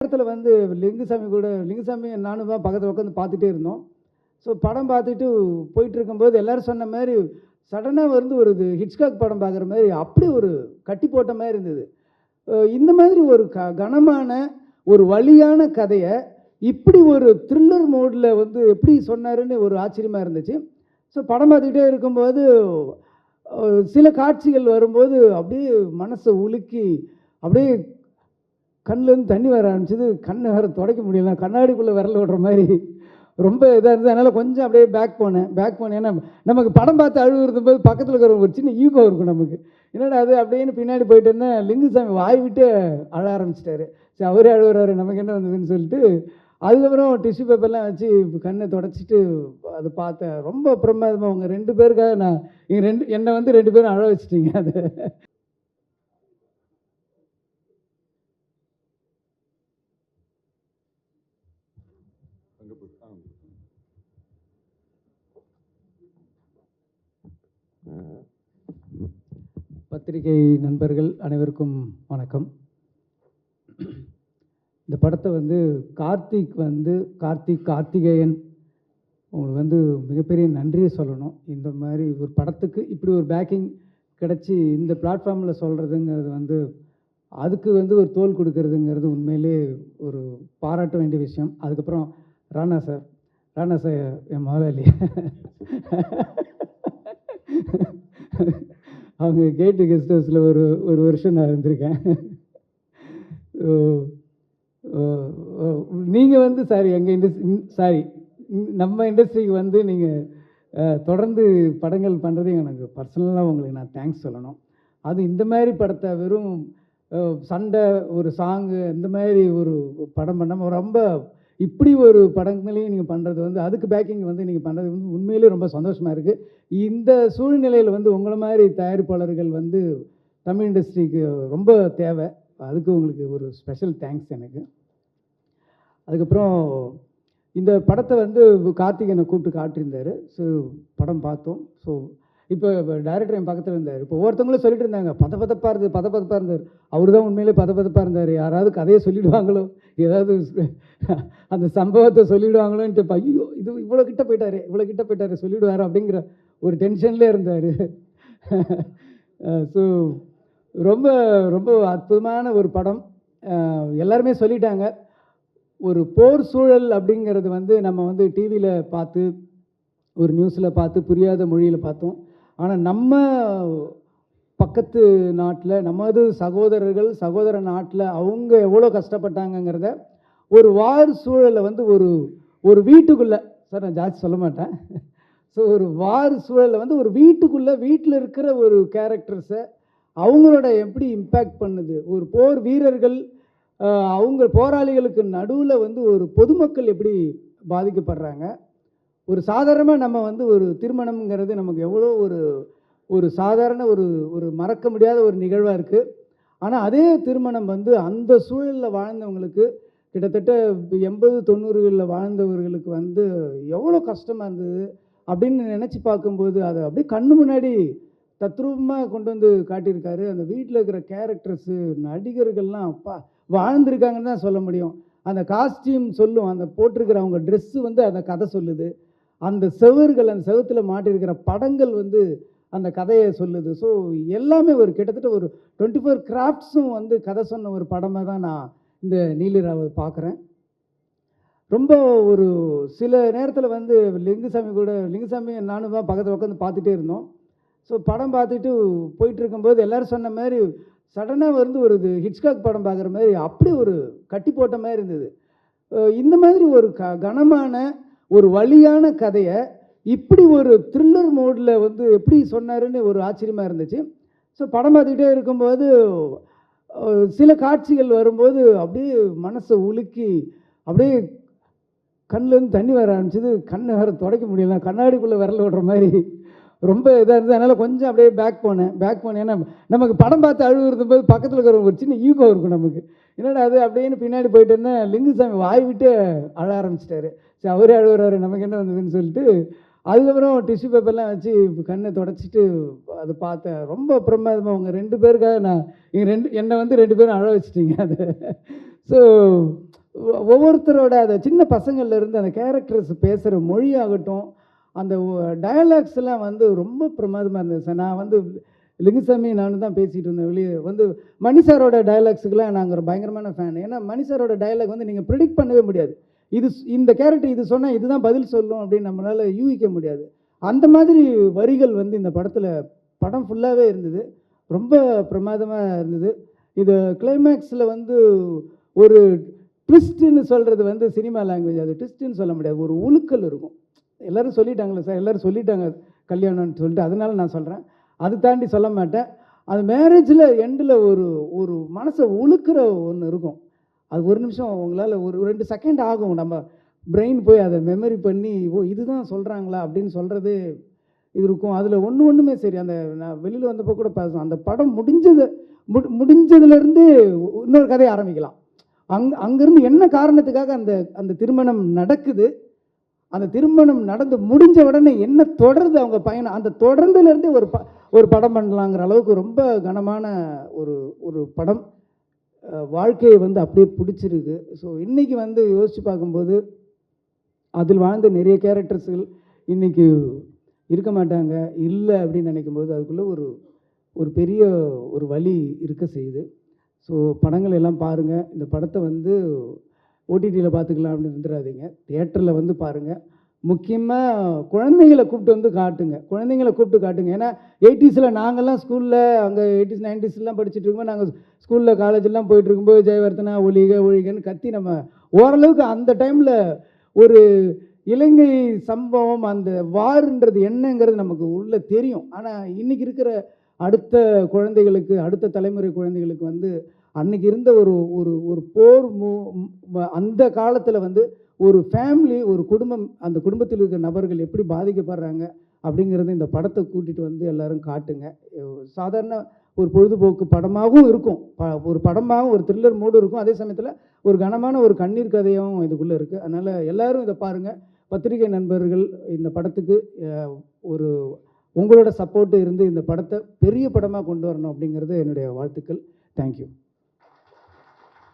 இடத்துல வந்து லிங்குசாமி நானும் தான் பக்கத்தில் உட்காந்து பார்த்துட்டே இருந்தோம். ஸோ படம் பார்த்துட்டு போயிட்டு இருக்கும்போது எல்லோரும் சொன்ன மாதிரி சடனாக வந்து ஒரு ஹிட்ச்காக் படம் பார்க்குற மாதிரி அப்படி ஒரு கட்டி போட்ட மாதிரி இருந்தது. இந்த மாதிரி ஒரு கனமான ஒரு வலியான கதையை இப்படி ஒரு த்ரில்லர் மோடில் வந்து எப்படி சொன்னாருன்னு ஒரு ஆச்சரியமாக இருந்துச்சு. ஸோ படம் பார்த்துக்கிட்டே இருக்கும்போது சில காட்சிகள் வரும்போது அப்படியே மனசை உலுக்கி அப்படியே கண்ணிலேருந்து தண்ணி வர ஆரம்பிச்சது. கண்ணை வேறு துடைக்க முடியல, கண்ணாடிக்குள்ளே விரல் விடுற மாதிரி ரொம்ப இதாக இருந்தது. அதனால் கொஞ்சம் அப்படியே பேக் போனேன். ஏன்னா நமக்கு படம் பார்த்து அழுகுறது போது பக்கத்தில் இருக்கிற ஒரு சின்ன ஈகோ இருக்கும் நமக்கு. என்னடா அது அப்படின்னு பின்னாடி போயிட்டேன்னா லிங்குசாமி வாய் விட்டு அழ ஆரம்பிச்சிட்டாரு. சரி அவரே அழுகுறாரு, நமக்கு என்ன வந்ததுன்னு சொல்லிட்டு அதுக்கப்புறம் டிஷ்யூ பேப்பர்லாம் வச்சு கண்ணை தொடச்சிட்டு அதை பார்த்தேன். ரொம்ப பிரமாதமாக அவங்க 2 பேருக்காக என்னை வந்து 2 பேரும் அழ வச்சிட்டிங்க. அது பத்திரிகை நண்பர்கள் அனைவருக்கும் வணக்கம். இந்த படத்தை வந்து கார்த்திகேயன் உங்களுக்கு வந்து மிகப்பெரிய நன்றியை சொல்லணும். இந்த மாதிரி ஒரு படத்துக்கு இப்படி ஒரு பேக்கிங் கிடச்சி இந்த பிளாட்ஃபார்மில் சொல்கிறதுங்கிறது வந்து அதுக்கு வந்து ஒரு தோல் கொடுக்கறதுங்கிறது உண்மையிலே ஒரு பாராட்ட வேண்டிய விஷயம். அதுக்கப்புறம் ராணா சார் என் முதலாளி அவங்க கேட்டு கெஸ்ட் ஹவுஸில் ஒரு வருஷம் நான் இருந்திருக்கேன். நீங்கள் வந்து நம்ம இண்டஸ்ட்ரிக்கு வந்து நீங்கள் தொடர்ந்து படங்கள் பண்ணுறது எனக்கு பர்சனலாக உங்களுக்கு நான் தேங்க்ஸ் சொல்லணும். அது இந்த மாதிரி படத்தை வெறும் சண்டை ஒரு சாங்கு இந்த மாதிரி ஒரு படம் பண்ணாமல் ரொம்ப இப்படி ஒரு படங்களையும் நீங்கள் பண்ணுறது வந்து அதுக்கு பேக்கிங் வந்து நீங்கள் பண்ணுறது வந்து உண்மையிலே ரொம்ப சந்தோஷமாக இருக்குது. இந்த சூழ்நிலையில் வந்து உங்களை மாதிரி தயாரிப்பாளர்கள் வந்து தமிழ் இண்டஸ்ட்ரிக்கு ரொம்ப தேவை. அதுக்கு உங்களுக்கு ஒரு ஸ்பெஷல் தேங்க்ஸ் எனக்கு. அதுக்கப்புறம் இந்த படத்தை வந்து கார்த்திகேயனை கூப்பிட்டு காட்டியிருந்தார். ஸோ படம் பார்த்தோம். ஸோ இப்போ டைரக்டர் என் பக்கத்தில் இருந்தார். இப்போ ஒவ்வொருத்தவங்களும் சொல்லிட்டு இருந்தாங்க பதப்பதப்பாக இருந்தார். அவர் தான் உண்மையிலே பதப்பதப்பாக இருந்தார். யாராவது கதையை சொல்லிவிடுவாங்களோ, ஏதாவது அந்த சம்பவத்தை சொல்லிவிடுவாங்களோன்ட்டு ஐயோ இது இவ்வளோ கிட்ட போயிட்டாரு சொல்லிவிடுவார் அப்படிங்கிற ஒரு டென்ஷன்லேயே இருந்தார். ஸோ ரொம்ப ரொம்ப அற்புதமான ஒரு படம். எல்லாருமே சொல்லிட்டாங்க. ஒரு போர் சூழல் அப்படிங்கிறது வந்து நம்ம வந்து டிவியில் பார்த்து ஒரு நியூஸில் பார்த்து புரியாத மொழியில் பார்த்தோம். ஆனால் நம்ம பக்கத்து நாட்டில் நமது சகோதர நாட்டில் அவங்க எவ்வளோ கஷ்டப்பட்டாங்கங்கிறத ஒரு வார் சூழலை வந்து ஒரு வீட்டுக்குள்ளே சார் நான் ஜாஸ்தி சொல்ல மாட்டேன். ஸோ ஒரு வார் சூழலில் வந்து ஒரு வீட்டில் இருக்கிற ஒரு கேரக்டர்ஸை அவங்களோட எப்படி இம்பேக்ட் பண்ணுது, ஒரு போர் வீரர்கள் அவங்க போராளிகளுக்கு நடுவில் வந்து ஒரு பொதுமக்கள் எப்படி பாதிக்கப்படுறாங்க. ஒரு சாதாரணமாக நம்ம வந்து ஒரு திருமணம்ங்கிறது நமக்கு எவ்வளோ ஒரு சாதாரண ஒரு மறக்க முடியாத ஒரு நிகழ்வாக இருக்குது. ஆனால் அதே திருமணம் வந்து அந்த சூழலில் வாழ்ந்தவங்களுக்கு கிட்டத்தட்ட 80-90களில் வாழ்ந்தவர்களுக்கு வந்து எவ்வளோ கஷ்டமாக இருந்தது அப்படின்னு நினச்சி பார்க்கும்போது அதை அப்படியே கண்ணு முன்னாடி தத்ரூபமாக கொண்டு வந்து காட்டியிருக்காரு. அந்த வீட்டில் இருக்கிற கேரக்டர்ஸு நடிகர்கள்லாம் அப்பா வாழ்ந்திருக்காங்கன்னு தான் சொல்ல முடியும். அந்த காஸ்டியூம் சொல்லும், அந்த போட்டிருக்கிற அவங்க ட்ரெஸ்ஸு வந்து அந்த கதை சொல்லுது. அந்த செவுத்தில் மாட்டியிருக்கிற படங்கள் வந்து அந்த கதையை சொல்லுது. ஸோ எல்லாமே ஒரு கிட்டத்தட்ட ஒரு 24 கிராஃப்ட்ஸும் வந்து கதை சொன்ன ஒரு படமாக தான் நான் இந்த நீலிராவை பார்க்குறேன். ரொம்ப ஒரு சில நேரத்தில் வந்து லிங்குசாமி நானும் தான் பக்கத்தில் உட்காந்து பார்த்துட்டே இருந்தோம். ஸோ படம் பார்த்துட்டு போயிட்டு இருக்கும்போது எல்லோரும் சொன்ன மாதிரி சடனாக வந்து ஒரு ஹிட்ச்காக் படம் பார்க்குற மாதிரி அப்படி ஒரு கட்டி போட்ட மாதிரி இருந்தது. இந்த மாதிரி ஒரு கனமான ஒரு வலியான கதையை இப்படி ஒரு த்ரில்லர் மோடில் வந்து எப்படி சொன்னாருன்னு ஒரு ஆச்சரியமாக இருந்துச்சு. ஸோ படம் பார்த்துக்கிட்டே இருக்கும்போது சில காட்சிகள் வரும்போது அப்படியே மனசை உலுக்கி அப்படியே கண்ணிலேருந்து தண்ணி வர ஆரம்பிச்சது. கண்ணை வேறு துடைக்க முடியல, கண்ணாடிக்குள்ளே விரல் விடுற மாதிரி ரொம்ப இதாக இருந்தது. அதனால் கொஞ்சம் அப்படியே பேக் போனேன். ஏன்னா நமக்கு படம் பார்த்து அழுகுறது போது பக்கத்தில் இருக்கிற ஒரு சின்ன ஈகோ இருக்கும் நமக்கு. என்னடா அது அப்படின்னு பின்னாடி போயிட்டேன்னா லிங்குசாமி வாய் விட்டு அழ ஆரம்பிச்சிட்டாரு. சரி அவரே அழுகுறாரு, நமக்கு என்ன வந்ததுன்னு சொல்லிட்டு அதுக்கப்புறம் டிஷ்யூ பேப்பர்லாம் வச்சு கண்ணை தொடச்சிட்டு அதை பார்த்தேன். ரொம்ப பிரமாதமாக அவங்க 2 பேருக்காக என்னை வந்து 2 பேரும் அழ வச்சிட்டிங்க. அது ஸோ ஒவ்வொருத்தரோட அந்த சின்ன பசங்கள்லேருந்து அந்த கேரக்டர்ஸ் பேசுகிற மொழியாகட்டும், அந்த டயலாக்ஸ்லாம் வந்து ரொம்ப பிரமாதமாக இருந்தது சார். நான் வந்து லிங்குசாமி நானும் தான் பேசிகிட்டு இருந்தேன் வெளியே வந்து. மணி சாரோட டயலாக்ஸுக்கெலாம் நாங்கள் ஒரு பயங்கரமான ஃபேன். ஏன்னா மணி சாரோட டயலாக் வந்து நீங்கள் ப்ரிடிக்ட் பண்ணவே முடியாது. இந்த கேரக்டர் இது சொன்னால் இதுதான் பதில் சொல்லும் அப்படின்னு நம்மளால் யூகிக்க முடியாது. அந்த மாதிரி வரிகள் வந்து இந்த படத்தில் படம் ஃபுல்லாகவே இருந்தது. ரொம்ப பிரமாதமாக இருந்தது. இது கிளைமேக்ஸில் வந்து ஒரு ட்விஸ்ட்டுன்னு சொல்கிறது வந்து சினிமா லாங்குவேஜ், அது ட்விஸ்ட்டுன்னு சொல்ல முடியாது. ஒரு உழுக்கல் இருக்கும். எல்லோரும் சொல்லிட்டாங்களே சார், எல்லோரும் சொல்லிட்டாங்க கல்யாணம்னு சொல்லிட்டு, அதனால நான் சொல்கிறேன். அது தாண்டி சொல்ல மாட்டேன். அது மேரேஜில் எண்டில் ஒரு மனசை உழுக்கிற ஒன்று இருக்கும். அது ஒரு நிமிஷம் உங்களால் ஒரு 2 செகண்ட் ஆகும். நம்ம பிரெயின் போய் அதை மெமரி பண்ணி, ஓ இதுதான் சொல்கிறாங்களா அப்படின்னு சொல்கிறது இது இருக்கும். அதில் ஒன்றுமே சரி. அந்த நான் வெளியில் வந்தப்போ கூட பேசுவேன், அந்த படம் முடிஞ்சதுலேருந்து இன்னொரு கதையை ஆரம்பிக்கலாம். அங்கேருந்து என்ன காரணத்துக்காக அந்த திருமணம் நடக்குது, அந்த திருமணம் நடந்து முடிஞ்ச உடனே என்ன தொடருது அவங்க பயணம், அந்த தொடர்ந்துலேருந்தே ஒரு படம் பண்ணலாங்கிற அளவுக்கு ரொம்ப கனமான ஒரு படம். வாழ்க்கையை வந்து அப்படியே பிடிச்சிருக்கு. ஸோ இன்றைக்கி வந்து யோசித்து பார்க்கும்போது அதில் வாழ்ந்த நிறைய கேரக்டர்ஸுகள் இன்றைக்கி இருக்க மாட்டாங்க, இல்லை அப்படின்னு நினைக்கும்போது அதுக்குள்ளே ஒரு பெரிய ஒரு வலி இருக்க செய்யுது. ஸோ படங்கள் எல்லாம் பாருங்கள். இந்த படத்தை வந்து ஓடிடியில் பார்த்துக்கலாம் அப்படின்னு இருந்துடாதீங்க, தியேட்டரில் வந்து பாருங்கள். முக்கியமாக குழந்தைங்களை கூப்பிட்டு வந்து காட்டுங்க, குழந்தைங்களை கூப்பிட்டு காட்டுங்க. ஏன்னா 80s நாங்கள்லாம் ஸ்கூலில் அங்கே 80s 90s படிச்சுட்டு இருக்கும்போது, நாங்கள் ஸ்கூலில் காலேஜெல்லாம் போயிட்டு இருக்கும்போது ஜெயவர்த்தனா ஒழிகன்னு கத்தி நம்ம ஓரளவுக்கு அந்த டைமில் ஒரு இலங்கை சம்பவம், அந்த வாருன்றது என்னங்கிறது நமக்கு உள்ளே தெரியும். ஆனால் இன்றைக்கி இருக்கிற அடுத்த குழந்தைகளுக்கு, அடுத்த தலைமுறை குழந்தைகளுக்கு வந்து அன்றைக்கி இருந்த ஒரு போர் அந்த காலத்தில் வந்து ஒரு ஃபேமிலி, ஒரு குடும்பம், அந்த குடும்பத்தில் இருக்கிற நபர்கள் எப்படி பாதிக்கப்படுறாங்க அப்படிங்கிறது இந்த படத்தை கூட்டிகிட்டு வந்து எல்லோரும் காட்டுங்க. சாதாரண ஒரு பொழுதுபோக்கு படமாகவும் இருக்கும், ஒரு படமாகவும் ஒரு த்ரில்லர் மூடும் இருக்கும். அதே சமயத்தில் ஒரு கனமான ஒரு கண்ணீர் கதையாகவும் இதுக்குள்ளே இருக்குது. அதனால் எல்லோரும் இதை பாருங்கள். பத்திரிகை நண்பர்கள் இந்த படத்துக்கு உங்களோட சப்போர்ட்டு இருந்து இந்த படத்தை பெரிய படமாக கொண்டு வரணும் அப்படிங்கிறது என்னுடைய வாழ்த்துக்கள். தேங்க்யூ.